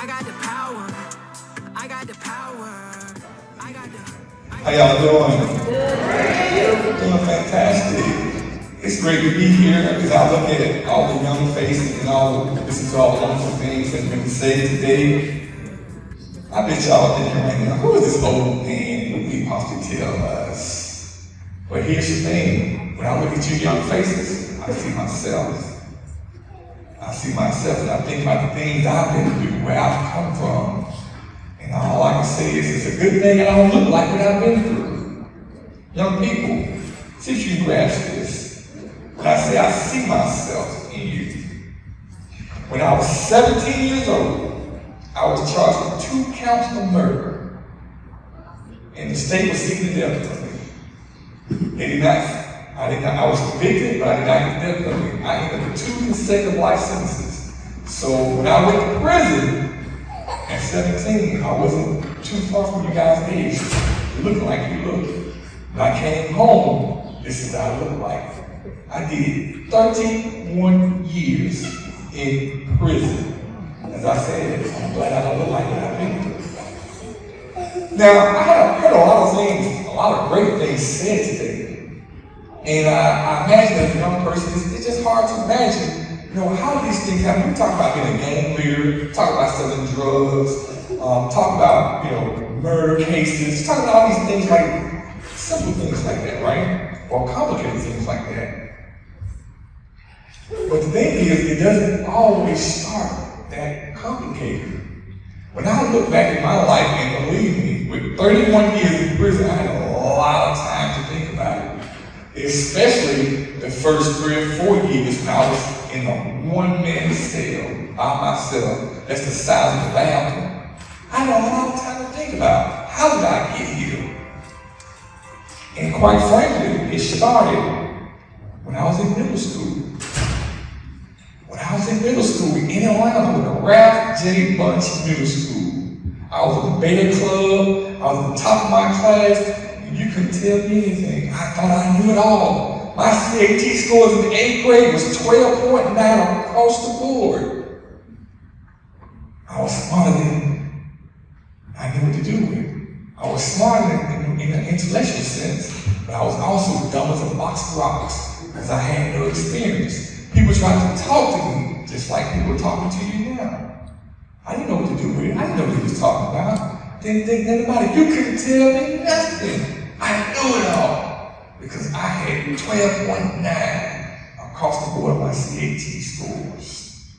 I got the power. I got the power. I got the. How y'all doing? Doing fantastic. It's great to be here because I look at all the young faces and listen to all the wonderful things that have been said today. I bet y'all thinking right now, who is this old man who we possibly tell us? But here's the thing, when I look at you young faces, I see myself. I see myself and I think about the things I've been through, where I've come from. And all I can say is it's a good thing I don't look like what I've been through. Young people, see if you grasp this. When I say I see myself in you. When I was 17 years old, I was charged with 2 counts of murder. And the state was seeking the death of me. I was convicted, but I did not get the death penalty. I ended up with 2 consecutive life sentences. So when I went to prison at 17, I wasn't too far from you guys' age. You look like you look. When I came home, this is what I looked like. I did 31 years in prison. As I said, I'm glad I don't look like what I've been through. Now, I heard a lot of things, a lot of great things said today. And I imagine as a young person, it's just hard to imagine, how do these things happen? We talk about being a gang leader, talk about selling drugs, talk about, murder cases, talk about all these things like, simple things like that, right? Or complicated things like that. But the thing is, it doesn't always start that complicated. When I look back at my life, and believe me, with 31 years in prison, I had a lot of time to think about it. Especially the first 3 or 4 years when I was in a one-man cell by myself. That's the size of the bathroom. I had a lot of time to think about how did I get here? And quite frankly, it started when I was in middle school. When I was in middle school in Atlanta with the Ralph J. Bunch Middle School. I was in the Beta Club, I was at the top of my class, and you couldn't tell me anything. I thought I knew it all. My CAT scores in the 8th grade was 12.9 across the board. I was smarter than I knew what to do with. I was smarter in an intellectual sense, but I was also dumb as a box of rocks because I had no experience. People tried to talk to me just like people are talking to you now. I didn't know what to do with it. I didn't know what he was talking about. Didn't think nothing about it. You couldn't tell me nothing. I knew it all because I had 12.9 across the board of my CAT scores.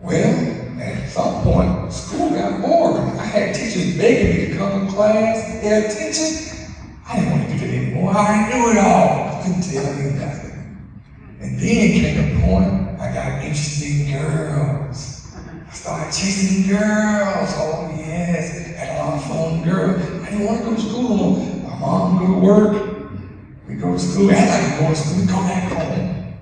Well, at some point, school got boring. I had teachers begging me to come to class, pay attention. I didn't want to do that anymore. I already knew it all. You couldn't tell me nothing. And then came a point I got interested in girls. I started chasing girls. Oh yes, had a lot of fun with girls. I didn't want to go to school no more. My mom would go to work. We go to school. I like to go to school. We go back home.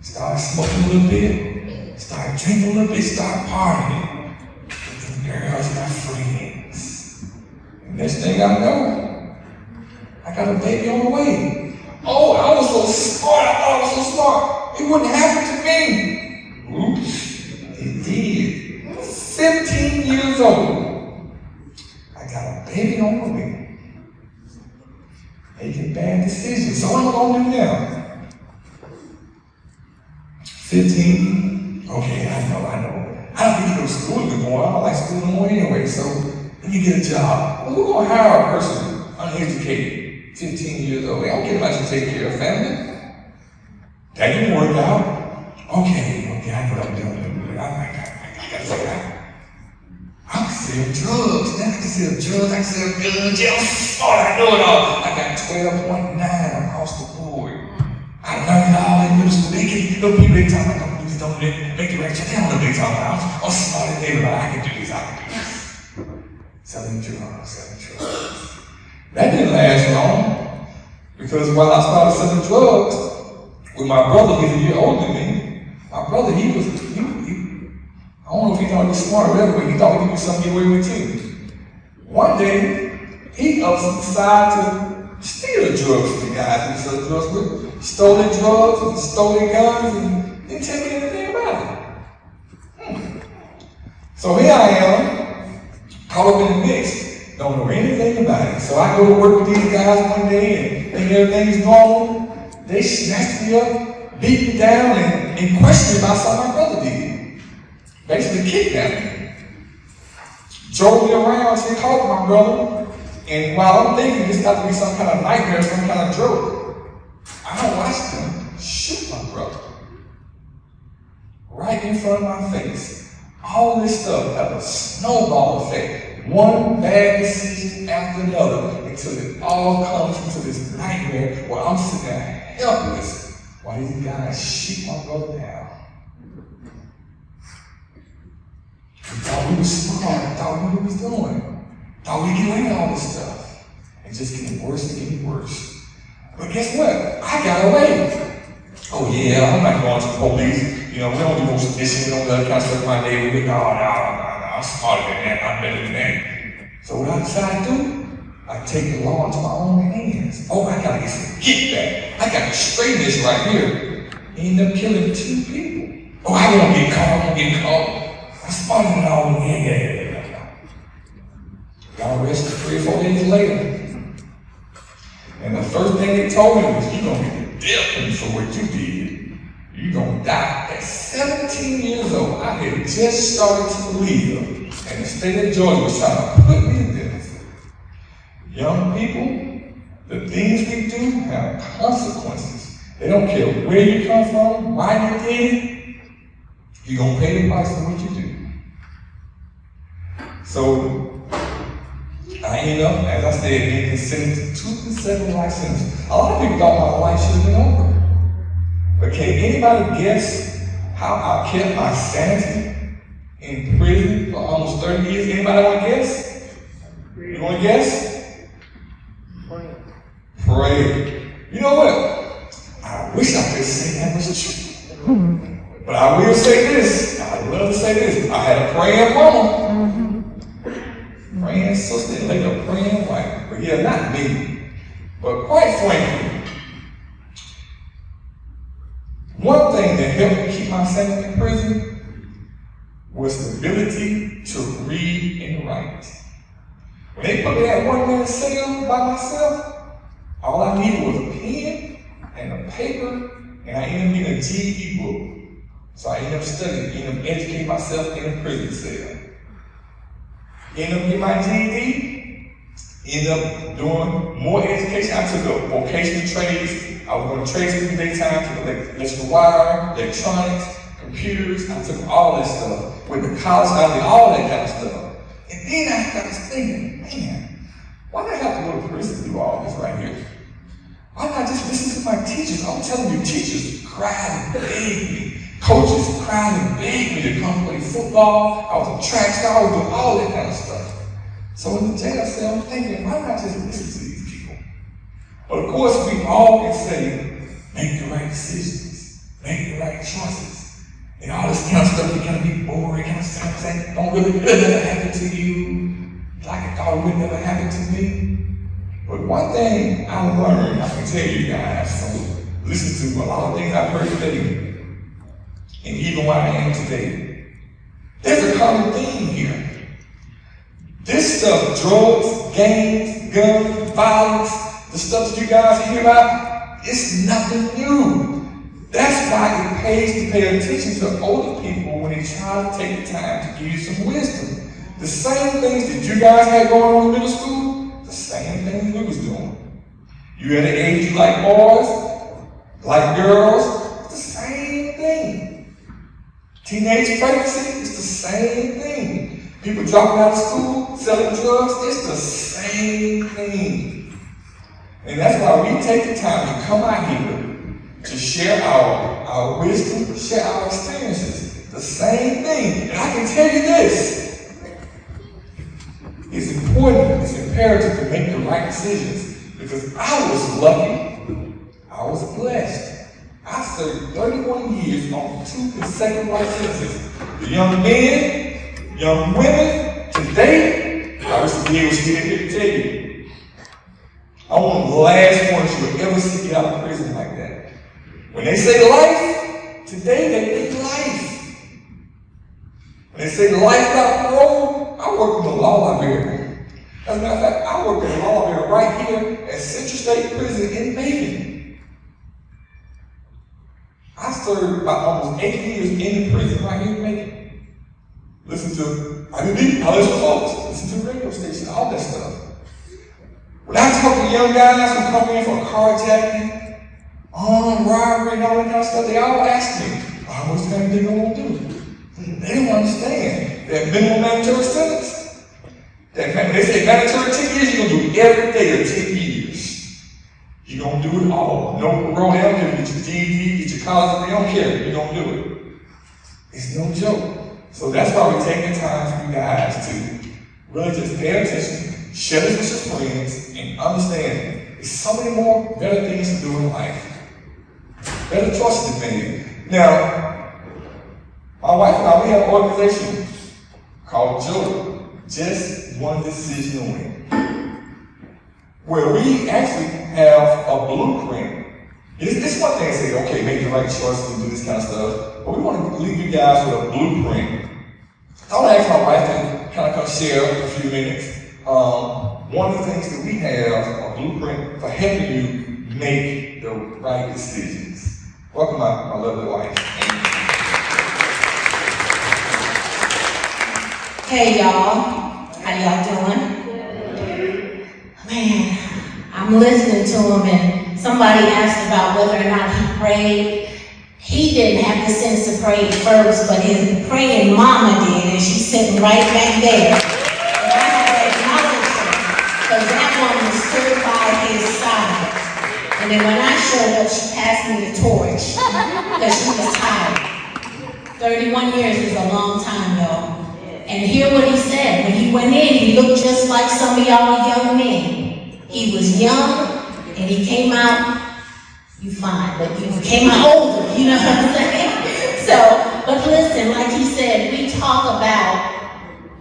Started smoking a little bit. Started drinking a little bit. Started partying. With the girls, my friends. And next thing I know, I got a baby on the way. Oh, I was so smart. I thought I was so smart. It wouldn't happen to me. Oops, it did. 15 years old. I got a baby on the way. Making bad decisions. So what am I going to do now? 15? Okay, I know. I don't need to go to school anymore. I don't like school anymore anyway. So let me get a job. Well, who's going to hire a person uneducated? 15 years old. I don't care about you taking care of family. That didn't work out. Okay, I know what I'm doing. I gotta say that. I can sell drugs. Now I can sell drugs. I can sell guns. Yeah, I know it all. I got 12.9 across the board. I learned it all in middle school. They get little people they talk about, don't do this, don't do that, make the right choice. They don't know what they talking about. I'm smart as everybody. I can do this. Selling drugs. That didn't last long, because while I started selling drugs, with my brother, he's a year older than me, my brother, I don't know if he thought he was smart or whatever, but he thought he could do something to get away with too. One day, he decided to steal the drugs from the guys he sold drugs with. Stole their drugs and stole their guns and didn't tell me anything about it. So here I am, caught up in the mix, don't know anything about it. So I go to work with these guys one day and think everything's normal. They snatched me up, beat me down, and questioned me about something my brother did. Basically kidnapped me. Drove me around till they called my brother. And while I'm thinking this got to be some kind of nightmare, some kind of joke, I watched them shoot my brother. Right in front of my face. All this stuff had a snowball effect. One bad decision after another until it all comes into this nightmare where I'm sitting there helpless while these guys shoot my brother down. We thought we were smart, thought we knew what we was doing. Thought we could get away with all this stuff. And just getting worse and getting worse. But guess what? I got away. Oh yeah, I'm not going to the police. You know, we don't do no sedition, we don't do that kind of stuff in my neighborhood. No, I'm smarter than that, I'm better than that. So what I decided to do, I take the law into my own hands. Oh, I gotta get some get back. I gotta straighten this right here. End up killing 2 people. Oh, I won't get caught, I won't get caught. I'm smarter than all of them. Yeah. Got arrested 3 or 4 days later. And the first thing they told me was, you're gonna get the death penalty for what you did. You're gonna die. At 17 years old, I had just started to live, and the state of Georgia was trying to put me to death. Young people, the things we do have consequences. They don't care where you come from, why you did it. You're gonna pay the price for what you do. So I ended up, as I said, being sentenced to 2 consecutive life sentences. A lot of people thought my life should have been over. But can anybody guess how I kept my sanity in prison for almost 30 years? Anybody want to guess? You want to guess? Pray. You know what? I wish I could say that was true. But I will say this. I love to say this. I had a praying mama. Praying sister and later a praying wife. But yeah, not me. But quite frankly, one thing that helped me keep my sanity in prison was the ability to read and write. When they put me at 1-man cell by myself, all I needed was a pen and a paper, and I ended up getting a GED book. So I ended up studying, ended up educating myself in a prison cell. Ended up getting my GED, ended up doing more education. I took up vocational trades. I was going to trade school in the daytime, took electrical wire, electronics, computers. I took all this stuff. Went to college, I did all that kind of stuff. And then I was thinking, man, why do I have to go to prison to do all this right here? Why not just listen to my teachers? I'm telling you, teachers cried and begged me. Coaches cried and begged me to come play football. I was a track star, I was doing all that kind of stuff. So in the jail cell, I'm thinking, why not just listen to these people? But of course, we all can say, make the right decisions, make the right choices. And all this kind of stuff that kind of be boring, kind of stuff that don't really never happen to you, like I thought it would never happen to me. But one thing I learned, I can tell you guys, from listening to a lot of things I've heard today, and even where I am today, there's a common theme here. This stuff, drugs, gangs, guns, violence, the stuff that you guys hear about, it's nothing new. That's why it pays to pay attention to older people when they try to take the time to give you some wisdom. The same things that you guys had going on in middle school, the same things we was doing. You had an age you like boys, like girls, it's the same thing. Teenage pregnancy, it's the same thing. People dropping out of school, selling drugs, it's the same thing. And that's why we take the time to come out here to share our wisdom, share our experiences. The same thing. And I can tell you this. It's important, it's imperative to make the right decisions. Because I was lucky, I was blessed. I served 31 years on 2 consecutive life sentences. The young men, young women, today, I wish to be able to stand here to tell you, I want the last ones you will ever see get out of prison like that. When they say life, today they mean life. They say life without parole. I work in the law library. As a matter of fact, I work in the law library right here at Central State Prison in Benton. I served about almost 8 years in the prison right here in Benton. I didn't need college folks. Listen to the radio station, all that stuff. When I talk to young guys who come in for carjacking, armed robbery, and all that kind of stuff, they all ask me, what's the kind of thing I want to do? They don't understand that minimum mandatory sentence. When they say mandatory 10 years, you're going to do every day of 10 years. You're going to do it all. No parole, they don't care. Get your DD, get your college, they don't care. You're going to do it. It's no joke. So that's why we're taking time for you guys to really just pay attention, share this with your friends, and understand there's so many more better things to do in life. Better choices to make. Now, my wife and I, we have an organization called JOY, Just One Decision Away, where we actually have a blueprint. It's one thing to say, okay, make the right choices and do this kind of stuff, but we want to leave you guys with a blueprint. I want to ask my wife to kind of come share a few minutes. One of the things that we have a blueprint for helping you make the right decisions. Welcome, my lovely wife. Hey y'all, how y'all doing? Man, I'm listening to him and somebody asked about whether or not he prayed. He didn't have the sense to pray first, but his praying mama did, and she's sitting right back there. And I have to acknowledge her, because that woman stood by his side. And then when I showed up, she passed me the torch, because she was tired. 31 years is a long time, y'all. And hear what he said. When he went in, he looked just like some of y'all young men. He was young, and he came out, you fine, but you came out older, you know what I'm saying? So, but listen, like he said,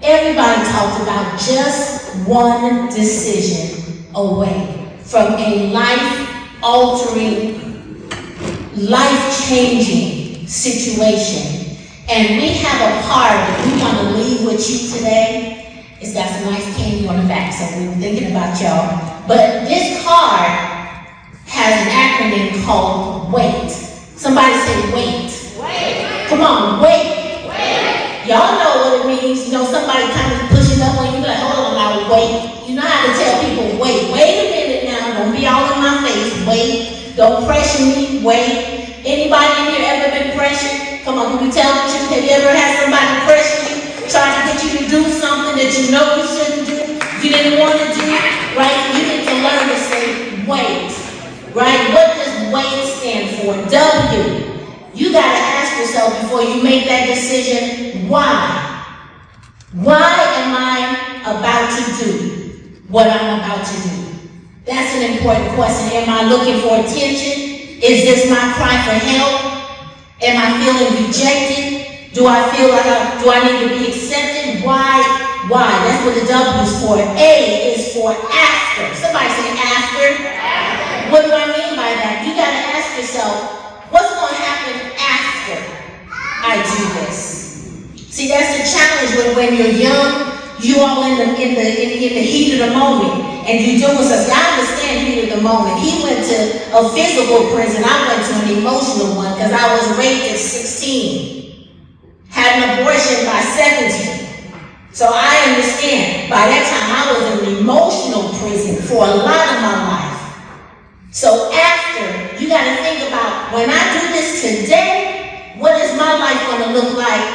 everybody talked about just one decision away from a life-altering, life-changing situation. And we have a card that we want to leave with you today. It's got some nice candy on the back, so we were thinking about y'all. But this card has an acronym called WAIT. Somebody say WAIT. Wait. Come on, wait. Wait. Y'all know what it means. You know, somebody kind of pushing up on you, like, hold on now, wait. You know how to tell people, wait a minute now, don't be all in my face, wait. Don't pressure me, wait. Anybody in here ever been pressured? Come on, can we tell the truth? Have you ever had somebody pressure you, trying to get you to do something that you know you shouldn't do, you didn't want to do, right? You need to learn to say, wait, right? What does WAIT stand for? W. You got to ask yourself before you make that decision, why? Why am I about to do what I'm about to do? That's an important question. Am I looking for attention? Is this my cry for help? Am I feeling rejected? Do I feel like do I need to be accepted? Why? That's what the W is for. A is for after. Somebody say after. What do I mean by that? You got to ask yourself, what's going to happen after I do this? See, that's the challenge when you're young. You all in the heat of the moment, and you doing something. I understand heat of the moment. He went to a physical prison. I went to an emotional one because I was raped at 16, had an abortion by 17. So I understand. By that time, I was in an emotional prison for a lot of my life. So after, you got to think about, when I do this today, what is my life going to look like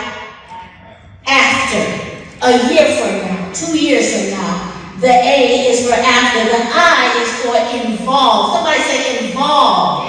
after? A year from now, 2 years from now. The A is for after. The I is for involved. Somebody say involved.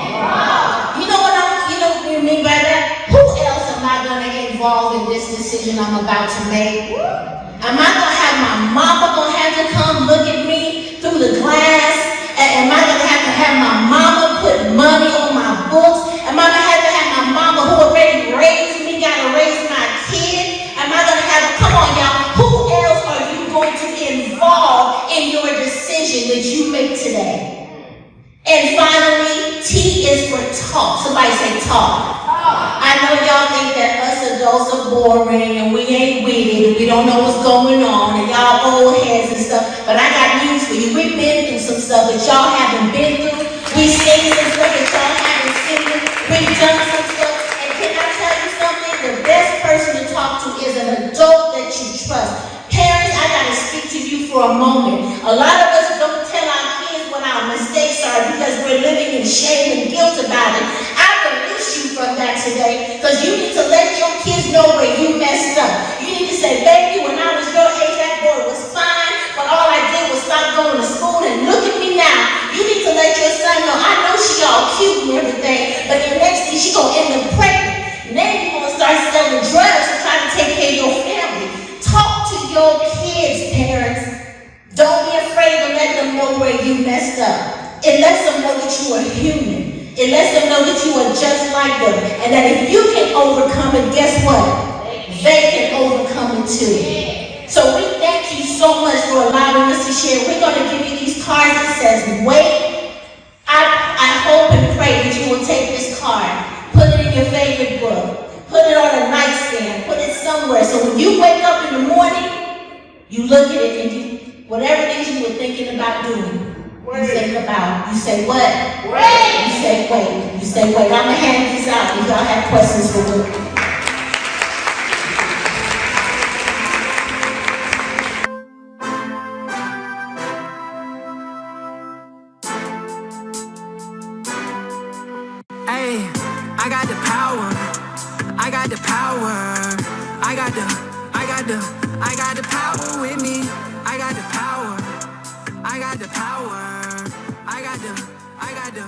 You know what you mean by that? Who else am I going to involve in this decision I'm about to make? Am I going to have my mama going to have to come look at me through the glass? Am I going to have my mama put money on my books? Am I going to have my mama who already raised me got to raise my kid? Am I going to come on y'all, who else are you going to involve in your decision that you make today? And finally, T is for talk. Somebody say talk. I know y'all think that us adults all so boring and we ain't with it and we don't know what's going on and y'all old heads and stuff. But I got news for you. We've been through some stuff that y'all haven't been through. We've seen some stuff that y'all haven't seen. We've done some stuff. And can I tell you something? The best person to talk to is an adult that you trust. Parents, I gotta speak to you for a moment. A lot of us don't tell our kids what our mistakes are because we're living in shame and guilt about it. I release you from that today because you need to let your kids know where you messed up. You need to say, baby, when I was your age, that boy was fine, but all I did was stop going to school and look at me now. You need to let your son know, I know she all cute and everything, but the next thing she gonna end up pregnant. Then you're gonna start selling drugs and trying to take care of your family. Talk to your kids, parents. Don't be afraid to let them know where you messed up. It lets them know that you are human. It lets them know that you are just like them. And that if you can overcome it, guess what? They can overcome it too. So we thank you so much for allowing us to share. We're going to give you these cards that says, wait. I hope and pray that you will take this card, put it in your favorite book, put it on a nightstand, put it somewhere. So when you wake up in the morning, you look at it and whatever it is you were thinking about doing, you think about, you say what? Wait. You say wait. You say wait. I'm going to hand these out if y'all have questions for me. Hey, I got the power. I got the power. I got the power with me. I got the power. I got the power. I got the